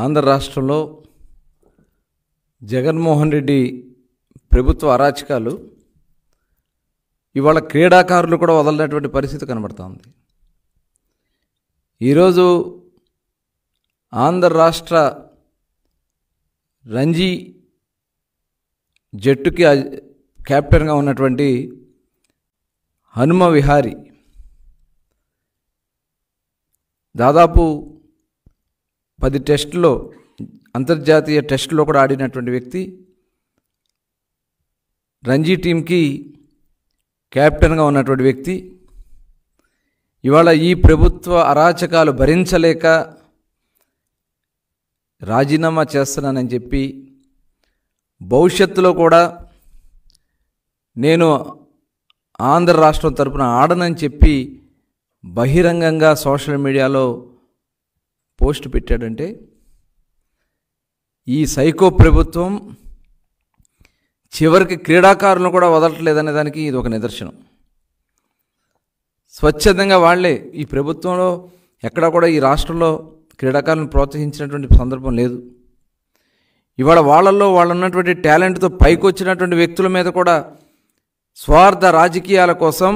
ఆంధ్ర రాష్ట్రంలో జగన్మోహన్ రెడ్డి ప్రభుత్వ అరాచకాలు ఇవాళ క్రీడాకారులు కూడా వదలనటువంటి పరిస్థితి కనబడుతూ ఉంది. ఈరోజు ఆంధ్ర రాష్ట్ర రంజీ జట్టుకి కెప్టెన్గా ఉన్నటువంటి హనుమ విహారీ దాదాపు 10 టెస్టుల్లో అంతర్జాతీయ టెస్టులో కూడా ఆడినటువంటి వ్యక్తి, రంజీ టీంకి కెప్టెన్గా ఉన్నటువంటి వ్యక్తి ఇవాళ ఈ ప్రభుత్వ అరాచకాలు భరించలేక రాజీనామా చేస్తున్నానని చెప్పి, భవిష్యత్తులో కూడా నేను ఆంధ్ర రాష్ట్రం తరపున ఆడనని చెప్పి బహిరంగంగా సోషల్ మీడియాలో పోస్ట్ పెట్టాడంటే ఈ సైకో ప్రభుత్వం చివరికి క్రీడాకారులను కూడా వదలట్లేదనే దానికి ఇది ఒక నిదర్శనం. స్వచ్ఛందంగా వాళ్లే, ఈ ప్రభుత్వంలో ఎక్కడా కూడా ఈ రాష్ట్రంలో క్రీడాకారులను ప్రోత్సహించినటువంటి సందర్భం లేదు. ఇవాళ వాళ్ళల్లో వాళ్ళు ఉన్నటువంటి టాలెంట్తో పైకి వచ్చినటువంటి వ్యక్తుల మీద కూడా స్వార్థ రాజకీయాల కోసం,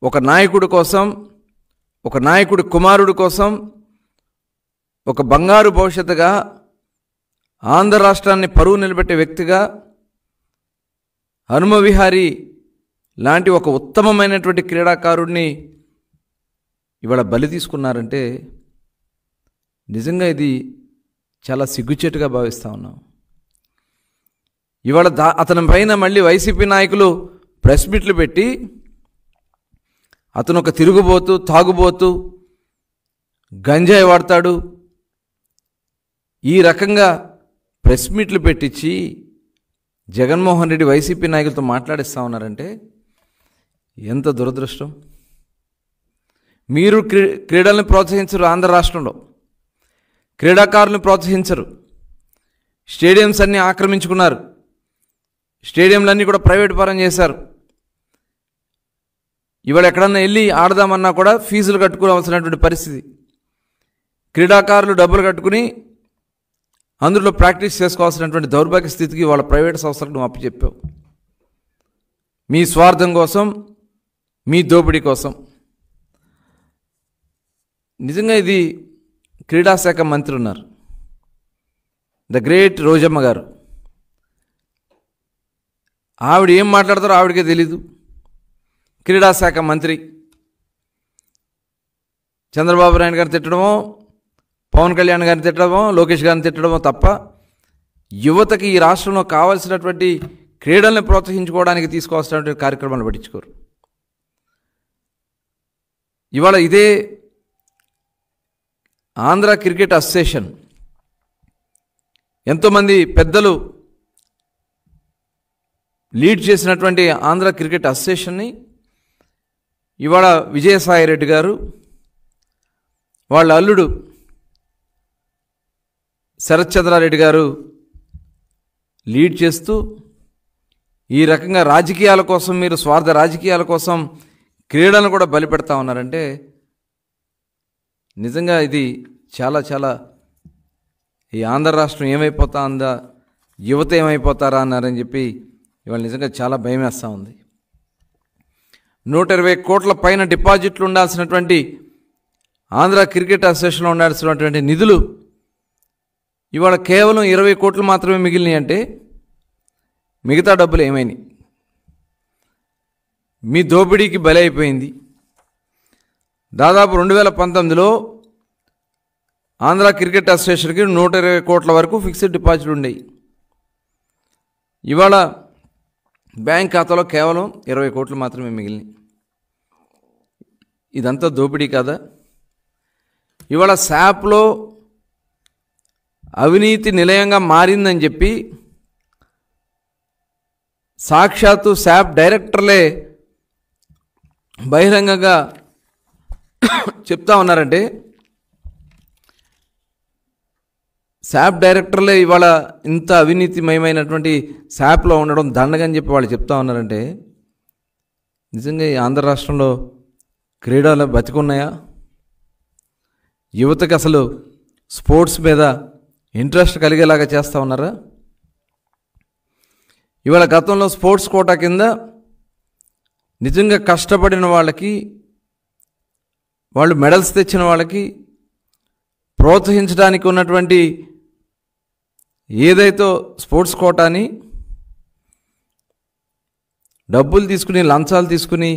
ఒక నాయకుడి కోసం, ఒక నాయకుడి కుమారుడి కోసం, ఒక బంగారు భవిష్యత్తుగా ఆంధ్ర రాష్ట్రాన్ని పరువు నిలబెట్టే వ్యక్తిగా హనుమ విహారీ లాంటి ఒక ఉత్తమమైనటువంటి క్రీడాకారుడిని ఇవాళ బలి తీసుకున్నారంటే నిజంగా ఇది చాలా సిగ్గుచేటుగా భావిస్తూ ఉన్నాం. ఇవాళ అతని పైన మళ్ళీ వైసీపీ నాయకులు ప్రెస్ మీట్లు పెట్టి అతను ఒక తిరుగుబోతు, తాగుబోతు, గంజాయి వాడతాడు, ఈ రకంగా ప్రెస్ మీట్లు పెట్టించి జగన్మోహన్ రెడ్డి వైసీపీ నాయకులతో మాట్లాడిస్తూ ఉన్నారంటే ఎంత దురదృష్టం. మీరు క్రీడల్ని ప్రోత్సహించరు, ఆంధ్ర రాష్ట్రంలో క్రీడాకారులను ప్రోత్సహించరు, స్టేడియంస్ అన్నీ ఆక్రమించుకున్నారు, స్టేడియంలన్నీ కూడా ప్రైవేట్ పరం చేశారు. ఇవాళ ఎక్కడన్నా వెళ్ళి ఆడదామన్నా కూడా ఫీజులు కట్టుకోవాల్సినటువంటి పరిస్థితి. క్రీడాకారులు డబ్బులు కట్టుకుని అందులో ప్రాక్టీస్ చేసుకోవాల్సినటువంటి దౌర్భాగ్య స్థితికి వాళ్ళ ప్రైవేట్ సంస్థలకు నువ్వు అప్పచెప్పావు, మీ స్వార్థం కోసం, మీ దోపిడీ కోసం. నిజంగా ఇది క్రీడాశాఖ మంత్రి ఉన్నారు, ద గ్రేట్ రోజమ్మ గారు. ఆవిడ ఏం మాట్లాడతారో ఆవిడకే తెలీదు. క్రీడాశాఖ మంత్రి చంద్రబాబు నాయుడు గారిని తిట్టడమో, పవన్ కళ్యాణ్ గారిని తిట్టడమో, లోకేష్ గారిని తిట్టడమో తప్ప యువతకి ఈ రాష్ట్రంలో కావాల్సినటువంటి క్రీడల్ని ప్రోత్సహించుకోవడానికి తీసుకోవాల్సినటువంటి కార్యక్రమాలు పట్టించుకోరు. ఇవాళ ఇదే ఆంధ్ర క్రికెట్ అసోసియేషన్ ఎంతోమంది పెద్దలు లీడ్ చేసినటువంటి ఆంధ్ర క్రికెట్ అసోసియేషన్ని ఇవాళ విజయసాయి రెడ్డి గారు, వాళ్ళ అల్లుడు శరత్ చంద్రారెడ్డి గారు లీడ్ చేస్తూ ఈ రకంగా రాజకీయాల కోసం, మీరు స్వార్థ రాజకీయాల కోసం క్రీడలను కూడా బలిపెడతా ఉన్నారంటే నిజంగా ఇది చాలా చాలా ఈ ఆంధ్ర రాష్ట్రం ఏమైపోతా ఉందా, యువత ఏమైపోతారా అన్నారని చెప్పి ఇవాళ నిజంగా చాలా భయం వేస్తూ ఉంది. 120 కోట్ల పైన డిపాజిట్లు ఉండాల్సినటువంటి ఆంధ్ర క్రికెట్ అసోసియేషన్లో ఉండాల్సినటువంటి నిధులు ఇవాళ కేవలం 20 కోట్లు మాత్రమే మిగిలినాయి అంటే మిగతా డబ్బులు ఏమైనాయి? మీ దోపిడీకి బలి అయిపోయింది. దాదాపు 2019లో ఆంధ్ర క్రికెట్ అసోసియేషన్కి 120 కోట్ల వరకు ఫిక్స్డ్ డిపాజిట్లు ఉండేవి. ఇవాళ బ్యాంక్ ఖాతాలో కేవలం 20 కోట్లు మాత్రమే మిగిలినాయి. ఇదంతా దోపిడీ కాదా? ఇవాళ శాప్లో అవినీతి నిలయంగా మారిందని చెప్పి సాక్షాత్తు శాప్ డైరెక్టర్లే బహిరంగంగా చెప్తా ఉన్నారంటే, శాప్ డైరెక్టర్లే ఇవాళ ఇంత అవినీతిమయమైనటువంటి శాప్లో ఉండడం దండగని చెప్పి వాళ్ళు చెప్తా ఉన్నారంటే నిజంగా ఈ ఆంధ్ర రాష్ట్రంలో క్రీడలు బతికున్నాయా? యువతకి అసలు స్పోర్ట్స్ మీద ఇంట్రెస్ట్ కలిగేలాగా చేస్తూ ఉన్నారా? ఇవాళ గతంలో స్పోర్ట్స్ కోటా కింద నిజంగా కష్టపడిన వాళ్ళకి, వాళ్ళు మెడల్స్ తెచ్చిన వాళ్ళకి ప్రోత్సహించడానికి ఉన్నటువంటి ఏదైతే స్పోర్ట్స్ కోటాని డబ్బులు తీసుకుని, లంచాలు తీసుకుని